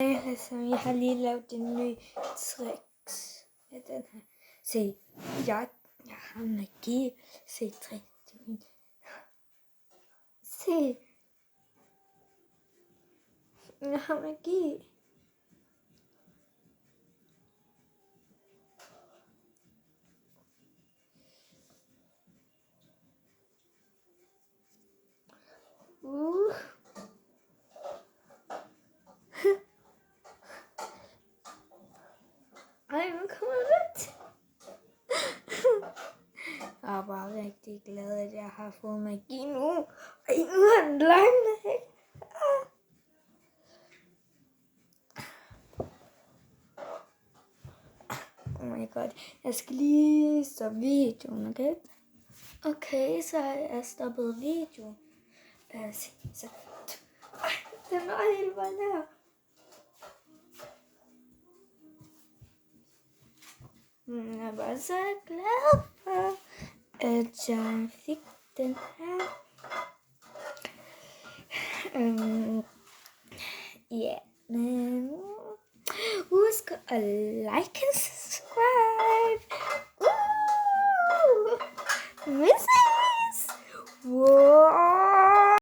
Altså, jeg har lige lavet en ny tricks med den her. Se, jeg har magi. Se, trick. Se, jeg har magi. Ej, nu kommer det. Jeg er bare rigtig glad, at jeg har fået magi nu. Ej, nu er den langt væk. Oh my god. Jeg skal lige stoppe videoen, okay? Okay, så har jeg stoppet videoen. Lad os se. Så. Ej, den var helt vejen her. Jeg er bare så glad for, at jeg fik den her. Ja, men husk at like and subscribe.